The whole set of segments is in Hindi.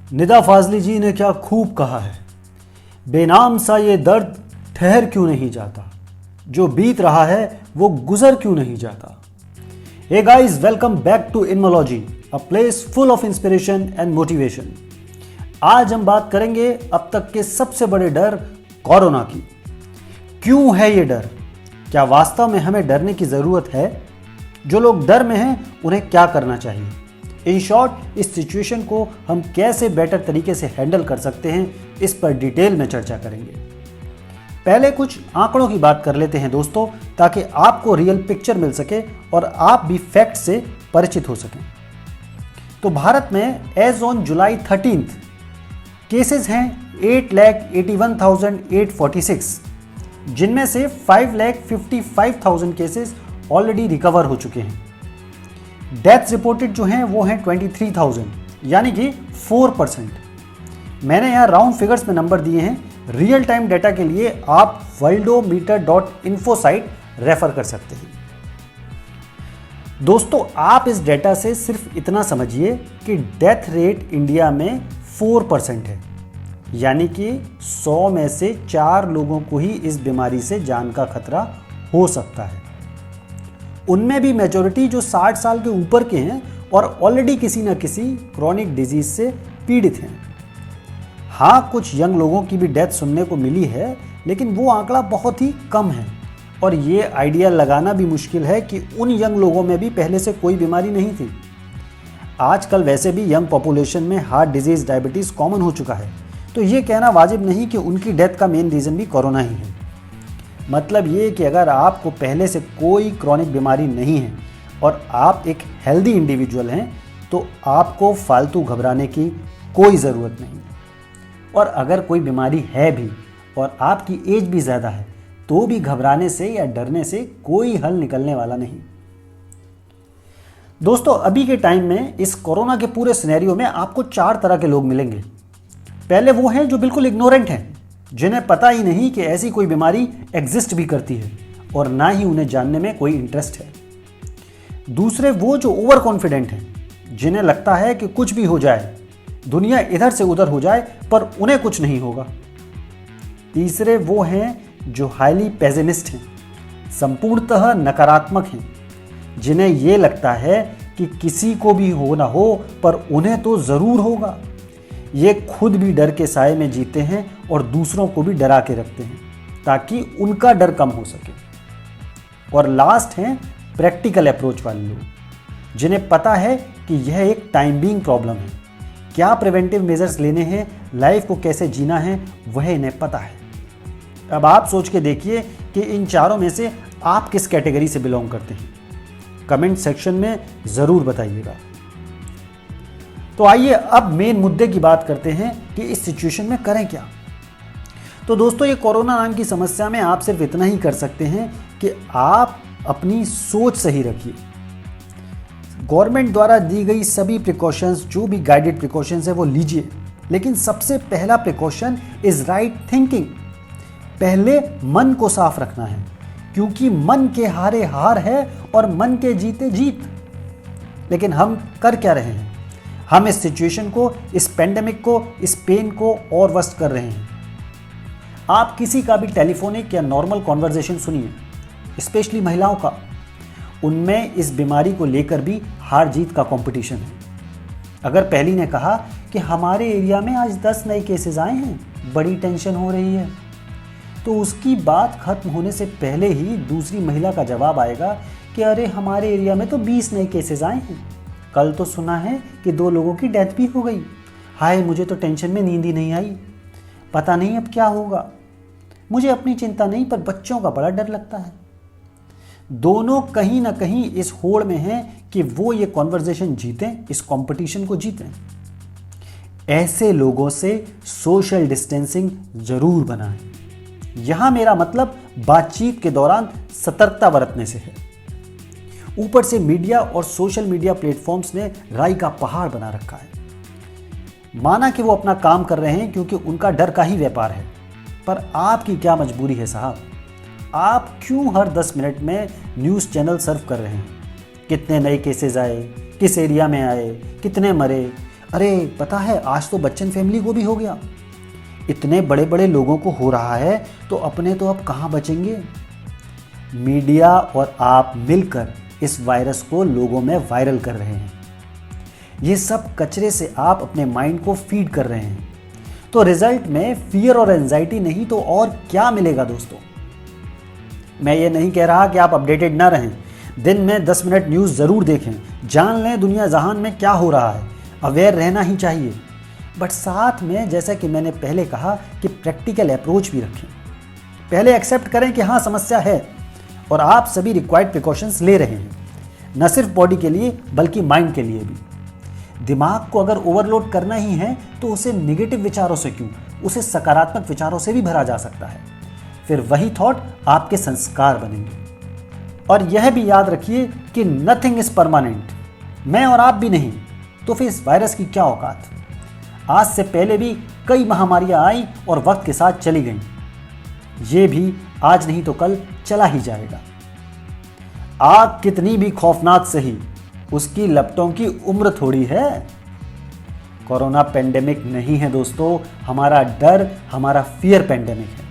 निदा फाजली जी ने क्या खूब कहा है, बेनाम सा ये दर्द ठहर क्यों नहीं जाता, जो बीत रहा है वो गुजर क्यों नहीं जाता। Hey guys, welcome back to Inmology, a place full of inspiration and motivation. आज हम बात करेंगे अब तक के सबसे बड़े डर कोरोना की। क्यों है ये डर? क्या वास्तव में हमें डरने की जरूरत है? जो लोग डर में हैं उन्हें क्या करना चाहिए? इन शॉर्ट, इस सिचुएशन को हम कैसे बेटर तरीके से हैंडल कर सकते हैं, इस पर डिटेल में चर्चा करेंगे। पहले कुछ आंकड़ों की बात कर लेते हैं दोस्तों, ताकि आपको रियल पिक्चर मिल सके और आप भी फैक्ट से परिचित हो सकें। तो भारत में एज ऑन जुलाई 13 केसेस हैं 8,81,846, जिनमें से 5,55,000 केसेस ऑलरेडी रिकवर हो चुके हैं। डेथ्स रिपोर्टेड जो हैं वो हैं 23,000, यानी कि 4%। मैंने यहाँ राउंड फिगर्स में नंबर दिए हैं। रियल टाइम डेटा के लिए आप worldometer.info साइट रेफर कर सकते हैं। दोस्तों, आप इस डेटा से सिर्फ इतना समझिए कि डेथ रेट इंडिया में 4% है, यानी कि 100 में से 4 लोगों को ही इस बीमारी से जान का खतरा हो सकता है। उनमें भी मेजॉरिटी जो 60 साल के ऊपर के हैं और ऑलरेडी किसी न किसी क्रॉनिक डिजीज से पीड़ित हैं। हाँ, कुछ यंग लोगों की भी डेथ सुनने को मिली है, लेकिन वो आंकड़ा बहुत ही कम है और ये आइडिया लगाना भी मुश्किल है कि उन यंग लोगों में भी पहले से कोई बीमारी नहीं थी। आजकल वैसे भी यंग पॉपुलेशन में हार्ट डिजीज, डायबिटीज कॉमन हो चुका है, तो ये कहना वाजिब नहीं कि उनकी डेथ का मेन रीज़न भी कोरोना ही है। मतलब ये कि अगर आपको पहले से कोई क्रॉनिक बीमारी नहीं है और आप एक हेल्दी इंडिविजुअल हैं, तो आपको फालतू घबराने की कोई ज़रूरत नहीं। और अगर कोई बीमारी है भी और आपकी एज भी ज़्यादा है, तो भी घबराने से या डरने से कोई हल निकलने वाला नहीं। दोस्तों, अभी के टाइम में इस कोरोना के पूरे सिनेरियो में आपको 4 तरह के लोग मिलेंगे। पहले वो हैं जो बिल्कुल इग्नोरेंट हैं, जिन्हें पता ही नहीं कि ऐसी कोई बीमारी एग्जिस्ट भी करती है और ना ही उन्हें जानने में कोई इंटरेस्ट है। दूसरे वो जो ओवर कॉन्फिडेंट हैं, जिन्हें लगता है कि कुछ भी हो जाए, दुनिया इधर से उधर हो जाए, पर उन्हें कुछ नहीं होगा। तीसरे वो हैं जो हाईली पेसिमिस्ट हैं, संपूर्णतः नकारात्मक हैं, जिन्हें ये लगता है कि किसी को भी हो ना हो पर उन्हें तो ज़रूर होगा। ये खुद भी डर के साए में जीते हैं और दूसरों को भी डरा के रखते हैं ताकि उनका डर कम हो सके। और लास्ट हैं प्रैक्टिकल अप्रोच वाले लोग, जिन्हें पता है कि यह एक टाइम बीइंग प्रॉब्लम है, क्या प्रिवेंटिव मेजर्स लेने हैं, लाइफ को कैसे जीना है, वह इन्हें पता है। अब आप सोच के देखिए कि इन चारों में से आप किस कैटेगरी से बिलोंग करते हैं। कमेंट सेक्शन में ज़रूर बताइएगा। तो आइए अब मेन मुद्दे की बात करते हैं कि इस सिचुएशन में करें क्या। तो दोस्तों, ये कोरोना नाम की समस्या में आप सिर्फ इतना ही कर सकते हैं कि आप अपनी सोच सही रखिए। गवर्नमेंट द्वारा दी गई सभी प्रिकॉशंस, जो भी गाइडेड प्रिकॉशंस है, वो लीजिए, लेकिन सबसे पहला प्रिकॉशन इज राइट थिंकिंग। पहले मन को साफ रखना है, क्योंकि मन के हारे हार है और मन के जीते जीत। लेकिन हम कर क्या रहे हैं? हम इस सिचुएशन को, इस पेंडेमिक को, इस पेन को और वर्स्ट कर रहे हैं। आप किसी का भी टेलीफोनिक या नॉर्मल कॉन्वर्जेशन सुनिए, स्पेशली महिलाओं का। उनमें इस बीमारी को लेकर भी हार जीत का कंपटीशन है। अगर पहली ने कहा कि हमारे एरिया में आज 10 नए केसेस आए हैं, बड़ी टेंशन हो रही है, तो उसकी बात खत्म होने से पहले ही दूसरी महिला का जवाब आएगा कि अरे हमारे एरिया में तो 20 नए केसेस आए हैं, कल तो सुना है कि 2 लोगों की डेथ भी हो गई। हाय, मुझे तो टेंशन में नींद ही नहीं आई, पता नहीं अब क्या होगा। मुझे अपनी चिंता नहीं, पर बच्चों का बड़ा डर लगता है। दोनों कहीं ना कहीं इस होड़ में हैं कि वो ये कॉन्वर्जेशन जीतें, इस कंपटीशन को जीतें। ऐसे लोगों से सोशल डिस्टेंसिंग जरूर बनाएं। यहां मेरा मतलब बातचीत के दौरान सतर्कता बरतने से है। ऊपर से मीडिया और सोशल मीडिया प्लेटफॉर्म्स ने राई का पहाड़ बना रखा है। माना कि वो अपना काम कर रहे हैं क्योंकि उनका डर का ही व्यापार है, पर आपकी क्या मजबूरी है साहब? आप क्यों हर 10 मिनट में न्यूज़ चैनल सर्व कर रहे हैं? कितने नए केसेस आए, किस एरिया में आए, कितने मरे? अरे पता है आज तो बच्चन फैमिली को भी हो गया। इतने बड़े बड़े लोगों को हो रहा है तो अपने तो अब कहाँ बचेंगे। मीडिया और आप मिलकर इस वायरस को लोगों में वायरल कर रहे हैं। ये सब कचरे से आप अपने माइंड को फीड कर रहे हैं, तो रिजल्ट में फियर और एंजाइटी नहीं तो और क्या मिलेगा दोस्तों। मैं ये नहीं कह रहा कि आप अपडेटेड ना रहें, दिन में 10 मिनट न्यूज़ ज़रूर देखें, जान लें दुनिया जहान में क्या हो रहा है, अवेयर रहना ही चाहिए। बट साथ में जैसा कि मैंने पहले कहा कि प्रैक्टिकल अप्रोच भी रखें। पहले एक्सेप्ट करें कि हाँ समस्या है और आप सभी रिक्वायर्ड प्रिकॉशंस ले रहे हैं, न सिर्फ बॉडी के लिए बल्कि माइंड के लिए भी। दिमाग को अगर ओवरलोड करना ही है तो उसे नेगेटिव विचारों से क्यों, उसे सकारात्मक विचारों से भी भरा जा सकता है। फिर वही थॉट आपके संस्कार बनेंगे। और यह भी याद रखिए कि नथिंग इज परमानेंट। मैं और आप भी नहीं, तो फिर इस वायरस की क्या औकात। आज से पहले भी कई महामारियां आई और वक्त के साथ चली गईं। ये भी आज नहीं तो कल चला ही जाएगा। आग कितनी भी खौफनाक सही, उसकी लपटों की उम्र थोड़ी है। कोरोना पेंडेमिक नहीं है दोस्तों, हमारा डर, हमारा फियर पेंडेमिक है।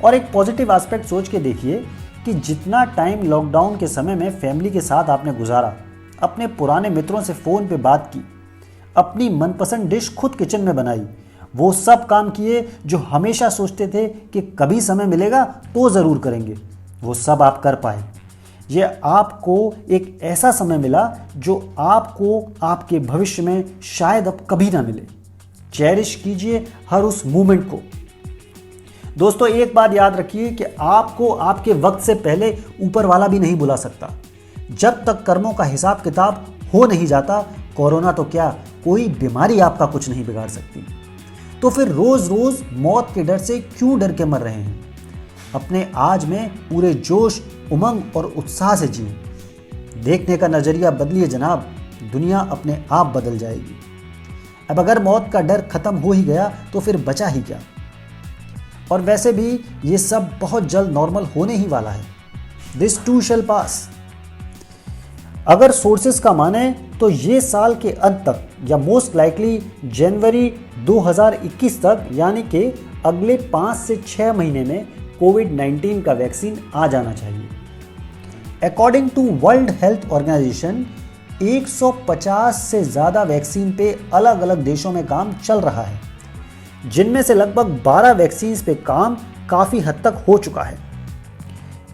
और एक पॉजिटिव एस्पेक्ट सोच के देखिए कि जितना टाइम लॉकडाउन के समय में फैमिली के साथ आपने गुजारा, अपने पुराने मित्रों से फ़ोन पे बात की, अपनी मनपसंद डिश खुद किचन में बनाई, वो सब काम किए जो हमेशा सोचते थे कि कभी समय मिलेगा तो ज़रूर करेंगे, वो सब आप कर पाए। ये आपको एक ऐसा समय मिला जो आपको आपके भविष्य में शायद अब कभी ना मिले। चेरिश कीजिए हर उस मोमेंट को। दोस्तों एक बात याद रखिए कि आपको आपके वक्त से पहले ऊपर वाला भी नहीं बुला सकता। जब तक कर्मों का हिसाब किताब हो नहीं जाता, कोरोना तो क्या कोई बीमारी आपका कुछ नहीं बिगाड़ सकती। तो फिर रोज रोज मौत के डर से क्यों डर के मर रहे हैं। अपने आज में पूरे जोश, उमंग और उत्साह से जिए। देखने का नजरिया बदलिए जनाब, दुनिया अपने आप बदल जाएगी। अब अगर मौत का डर खत्म हो ही गया तो फिर बचा ही क्या। और वैसे भी ये सब बहुत जल्द नॉर्मल होने ही वाला है। दिस टू शैल पास। अगर सोर्सेस का माने तो ये साल के अंत तक या मोस्ट लाइकली जनवरी 2021 तक, यानी कि अगले 5 से 6 महीने में कोविड-19 का वैक्सीन आ जाना चाहिए। According to World Health Organization 150 से ज़्यादा वैक्सीन पे अलग अलग देशों में काम चल रहा है, जिनमें से लगभग 12 वैक्सीन पे काम काफ़ी हद तक हो चुका है।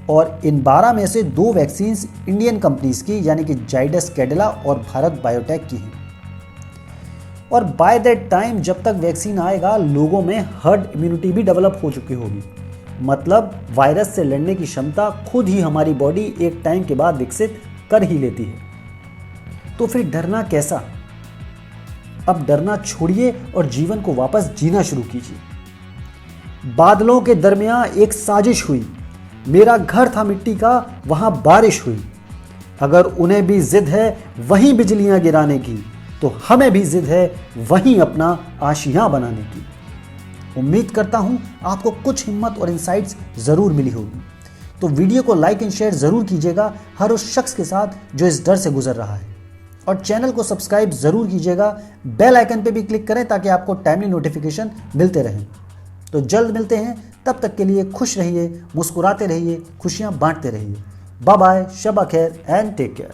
और इन 12 में से 2 वैक्सीन इंडियन कंपनीज की यानी कि जाइडस कैडिला और भारत बायोटेक की हैं। और बाय दैट टाइम जब तक वैक्सीन आएगा, लोगों में हर्ड इम्यूनिटी भी डेवलप हो चुकी होगी। मतलब वायरस से लड़ने की क्षमता खुद ही हमारी बॉडी एक टाइम के बाद विकसित कर ही लेती है। तो फिर डरना कैसा। अब डरना छोड़िए और जीवन को वापस जीना शुरू कीजिए। बादलों के दरमियान एक साजिश हुई, मेरा घर था मिट्टी का, वहां बारिश हुई। अगर उन्हें भी जिद है वहीं बिजलियां गिराने की, तो हमें भी जिद है वहीं अपना आशियां बनाने की। उम्मीद करता हूं आपको कुछ हिम्मत और इंसाइट्स जरूर मिली होगी। तो वीडियो को लाइक एंड शेयर जरूर कीजिएगा हर उस शख्स के साथ जो इस डर से गुजर रहा है। और चैनल को सब्सक्राइब जरूर कीजिएगा, बेल आइकन पे भी क्लिक करें ताकि आपको टाइमली नोटिफिकेशन मिलते रहें। तो जल्द मिलते हैं, तब तक के लिए खुश रहिए, मुस्कुराते रहिए, खुशियां बांटते रहिए। बाय बाय, शब खैर एंड टेक केयर।